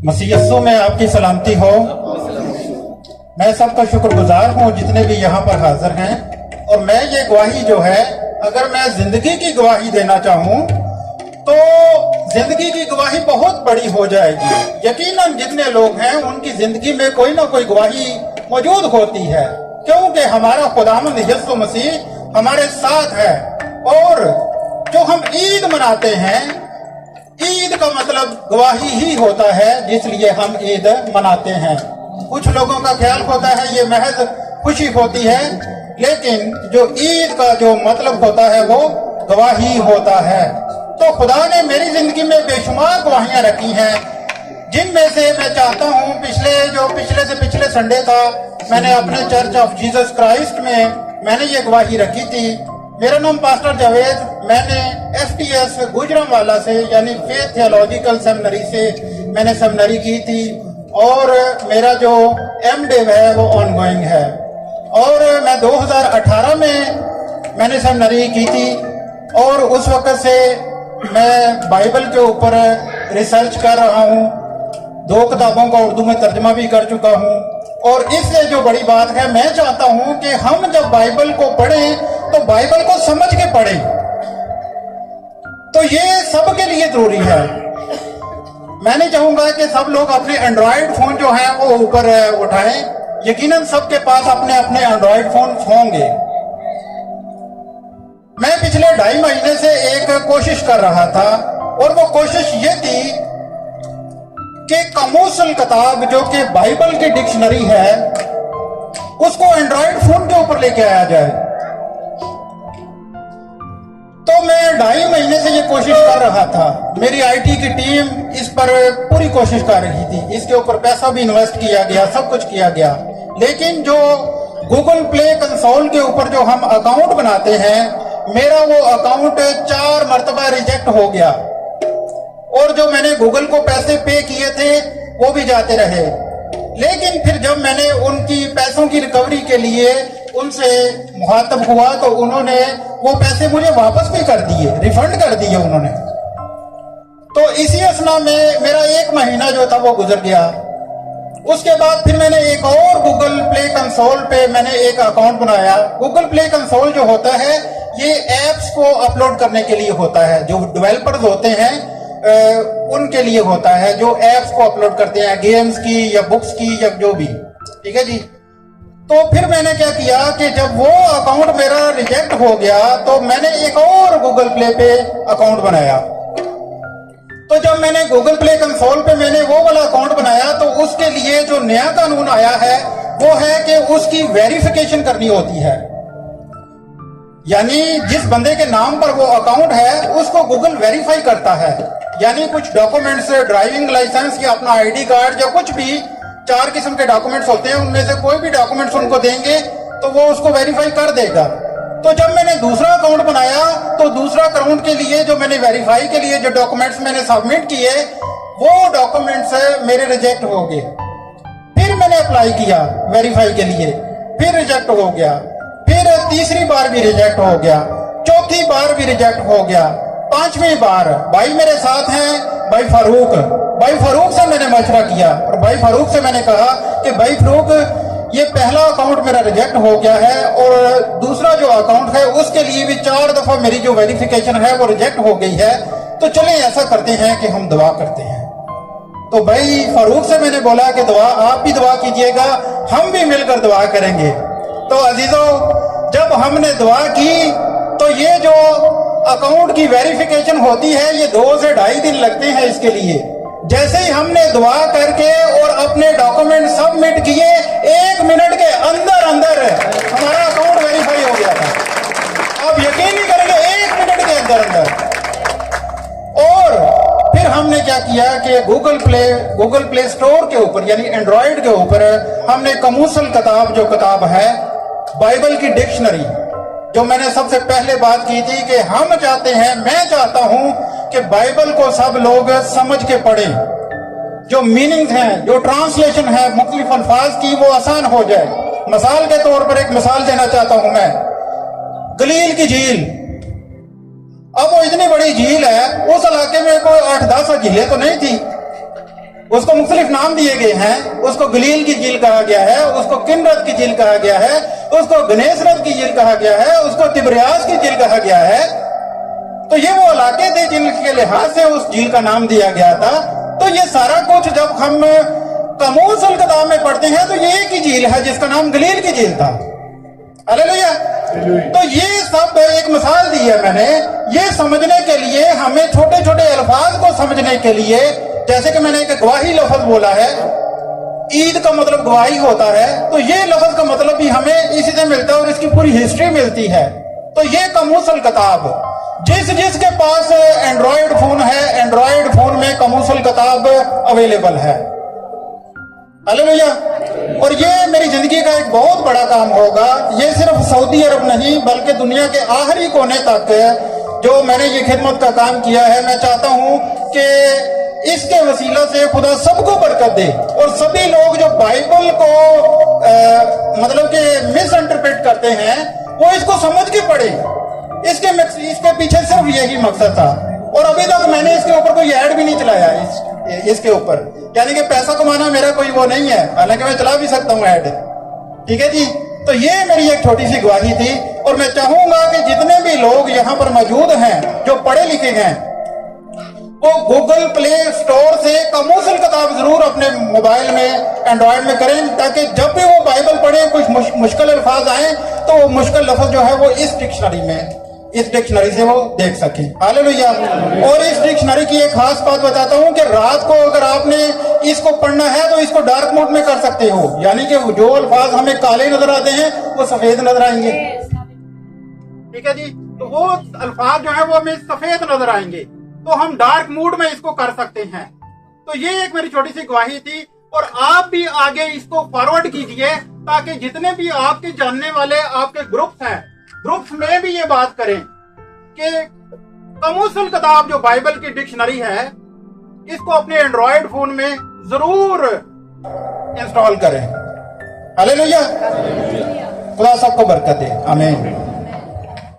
मसीह यस्सु में आपकी सलामती हो। मैं सबका शुक्रगुजार हूँ जितने भी यहाँ पर हाजिर हैं। और मैं ये गवाही जो है, अगर मैं जिंदगी की गवाही देना चाहूँ तो जिंदगी की गवाही बहुत बड़ी हो जाएगी। यकीनन जितने लोग हैं उनकी जिंदगी में कोई ना कोई गवाही मौजूद होती है, क्योंकि हमारा खुदावंद यीशु मसीह हमारे साथ है। और जो हम ईद मनाते हैं, ईद का मतलब गवाही ही होता है, जिसलिए हम ईद मनाते हैं। कुछ लोगों का ख्याल होता है ये महज खुशी होती है, लेकिन जो ईद का जो मतलब होता है वो गवाही होता है। तो खुदा ने मेरी जिंदगी में बेशुमार गवाहियां रखी हैं, जिनमें से मैं चाहता हूं पिछले से पिछले संडे था, मैंने अपने चर्च ऑफ जीसस क्राइस्ट में मैंने ये गवाही रखी थी। मेरा नाम पास्टर जावेद, मैंने FTS गुजरांवाला से यानी फेथ थियोलॉजिकल सेमिनरी से मैंने सेमिनरी की थी, और मेरा जो MDiv है वो ऑनगोइंग है। और मैं 2018 में मैंने सेमिनरी की थी, और उस वक्त से मैं बाइबल के ऊपर रिसर्च कर रहा हूँ। 2 किताबों का उर्दू में तर्जमा भी कर चुका हूँ। और इससे जो बड़ी बात है, मैं चाहता हूँ कि हम जब बाइबल को पढ़ें तो बाइबल को समझ के पढ़ें। तो ये सबके लिए जरूरी है। मैं नहीं चाहूंगा कि सब लोग अपने एंड्रॉयड फोन जो है वो ऊपर उठाएं। यकीनन सबके पास अपने अपने एंड्रॉयड फोन होंगे। मैं पिछले 2.5 महीने से एक कोशिश कर रहा था, और वो कोशिश ये थी कि कमूसल किताब जो कि बाइबल की डिक्शनरी है, उसको एंड्रॉयड फोन के ऊपर लेके आया जाए। तो मैं 2.5 महीने से ये कोशिश कर रहा था। मेरी IT की टीम इस पर पूरी कोशिश कर रही थी। इसके ऊपर पैसा भी इन्वेस्ट किया गया, सब कुछ किया गया, लेकिन जो गूगल प्ले कंसोल के ऊपर जो हम अकाउंट बनाते हैं, मेरा वो अकाउंट 4 मरतबा रिजेक्ट हो गया। और जो मैंने गूगल को पैसे पे किए थे वो भी जाते रहे। लेकिन फिर जब मैंने उनकी पैसों की रिकवरी के लिए उनसे मुखातब हुआ तो उन्होंने वो पैसे मुझे वापस भी कर दिए, रिफंड कर दिए उन्होंने। तो इसी असना में मेरा 1 महीना जो था वो गुजर गया। उसके बाद फिर मैंने एक और गूगल प्ले कंसोल पे मैंने एक अकाउंट बनाया। गूगल प्ले कंसोल जो होता है ये एप्स को अपलोड करने के लिए होता है, जो डेवलपर्स होते हैं उनके लिए होता है, जो एप्स को अपलोड करते हैं, गेम्स की या बुक्स की या जो भी। ठीक है जी। तो फिर मैंने क्या किया कि जब वो अकाउंट मेरा रिजेक्ट हो गया तो मैंने एक और गूगल प्ले पे अकाउंट बनाया। तो जब मैंने गूगल प्ले कंसोल पे मैंने वो वाला अकाउंट बनाया तो उसके लिए जो नया कानून आया है वो है कि उसकी वेरिफिकेशन करनी होती है। यानी जिस बंदे के नाम पर वो अकाउंट है उसको गूगल वेरीफाई करता है। यानी कुछ डॉक्यूमेंट्स, ड्राइविंग लाइसेंस या अपना ID कार्ड या कुछ भी 4 किस्म के डॉक्यूमेंट्स होते हैं, उनमें से कोई भी डॉक्यूमेंट्स उनको देंगे तो वो उसको वेरीफाई कर देगा। तो जब मैंने दूसरा अकाउंट बनाया तो दूसरा अकाउंट के लिए जो मैंने वेरीफाई के लिए जो डॉक्यूमेंट्स मैंने सबमिट किए वो डॉक्यूमेंट्स मेरे रिजेक्ट हो गए। फिर मैंने अप्लाई किया वेरीफाई के लिए, फिर रिजेक्ट हो गया, फिर तीसरी बार भी रिजेक्ट हो गया, चौथी बार भी रिजेक्ट हो गया, 5वीं बार भाई मेरे साथ हैं भाई फारूक से मैंने मशवरा किया। और भाई फारूक से मैंने कहा कि भाई फारूक ये पहला अकाउंट मेरा रिजेक्ट हो गया है और दूसरा जो अकाउंट है उसके लिए भी 4 दफा मेरी जो वेरिफिकेशन है वो रिजेक्ट हो गई है, तो चलें ऐसा करते हैं कि हम दुआ करते हैं। तो भाई फारूक से मैंने बोला कि दुआ आप भी दुआ कीजिएगा, हम भी मिलकर दुआ करेंगे। तो अजीजों, जब हमने दुआ की तो ये जो अकाउंट की वेरिफिकेशन होती है ये 2 से 2.5 दिन लगते हैं इसके लिए। जैसे ही हमने दुआ करके और अपने डॉक्यूमेंट सबमिट किए, 1 मिनट के अंदर अंदर हमारा अकाउंट वेरीफाई हो गया था। आप यकीन नहीं करेंगे, 1 मिनट के अंदर अंदर। और फिर हमने क्या किया कि गूगल प्ले स्टोर के ऊपर यानी एंड्रॉयड के ऊपर हमने कमूसल किताब जो किताब है बाइबल की डिक्शनरी, जो मैंने सबसे पहले बात की थी कि मैं चाहता हूं कि बाइबल को सब लोग समझ के पढ़ें। जो मीनिंग्स हैं, जो ट्रांसलेशन है मुख्तलिफ अल्फाज की, वो आसान हो जाए। मिसाल के तौर पर एक मिसाल देना चाहता हूं मैं, गलील की झील। अब वो इतनी बड़ी झील है, उस इलाके में कोई 8-10 झीलें तो नहीं थी। उसको मुख्तलिफ नाम दिए गए हैं। उसको गलील की झील कहा गया है, उसको किन्नरत की झील कहा गया है, उसको गनेसरत की झील कहा गया है, उसको तिब्रियास की झील कहा गया है। तो ये वो इलाके थे जिनके लिहाज से उस झील का नाम दिया गया था। तो ये सारा कुछ जब हम कमूस अल किताब में पढ़ते हैं तो ये एक ही झील है जिसका नाम गलील की झील था। हालेलुया। तो ये सब एक मिसाल दी है मैंने, ये समझने के लिए, हमें छोटे छोटे अल्फाज को समझने के लिए, जैसे कि मैंने एक गवाही लफ्ज बोला है, ईद का मतलब गवाही होता है, तो ये लफ्ज का मतलब भी हमें इसी से मिलता है और इसकी पूरी हिस्ट्री मिलती है। तो ये कमूस अल किताब, जिसके पास एंड्रॉयड फोन है, एंड्रॉयड फोन में कमूस अल किताब अवेलेबल है। हालेलुया। और ये मेरी जिंदगी का एक बहुत बड़ा काम होगा। ये सिर्फ सऊदी अरब नहीं बल्कि दुनिया के आखिरी कोने तक जो मैंने ये खिदमत का काम किया है, मैं चाहता हूं कि इसके वसीला से खुदा सबको बरकत दे और सभी लोग जो बाइबल को मतलब कि मिस इंटरप्रेट करते हैं वो इसको समझ के पढ़े। इसके पीछे सिर्फ यही मकसद था। और अभी तक मैंने इसके ऊपर कोई ऐड भी नहीं चलाया इसके ऊपर, यानी कि पैसा कमाना मेरा कोई वो नहीं है, हालांकि मैं चला भी सकता हूँ ऐड। ठीक है जी। तो ये मेरी एक छोटी सी गवाही थी और मैं चाहूंगा कि जितने भी लोग यहाँ पर मौजूद हैं जो पढ़े लिखे हैं वो गूगल प्ले स्टोर से कमूस अल किताब जरूर अपने मोबाइल में एंड्रॉयड में करें, ताकि जब भी वो बाइबल पढ़े कुछ मुश्किल अल्फाज आए तो वो मुश्किल लफ्ज जो है वो इस डिक्शनरी से वो देख सके। हालेलुया। और इस डिक्शनरी की एक खास बात बताता हूं कि रात को अगर आपने इसको पढ़ना है तो इसको डार्क मोड में कर सकते हो, यानी कि जो अल्फाज हमें काले नजर आते हैं वो सफेद नजर आएंगे। ठीक है जी। तो वो अल्फाज जो है वो हमें सफेद नजर आएंगे, तो हम डार्क मोड में इसको कर सकते हैं। तो ये एक मेरी छोटी सी गवाही थी और आप भी आगे इसको फॉरवर्ड कीजिए ताकि जितने भी आपके जानने वाले आपके ग्रुप्स हैं, ग्रुप्स में भी ये बात करें कि कमूस अल किताब जो बाइबल की डिक्शनरी है इसको अपने एंड्रॉयड फोन में जरूर इंस्टॉल करें। हालेलुया। खुदा सबको बरकत दे। आमीन।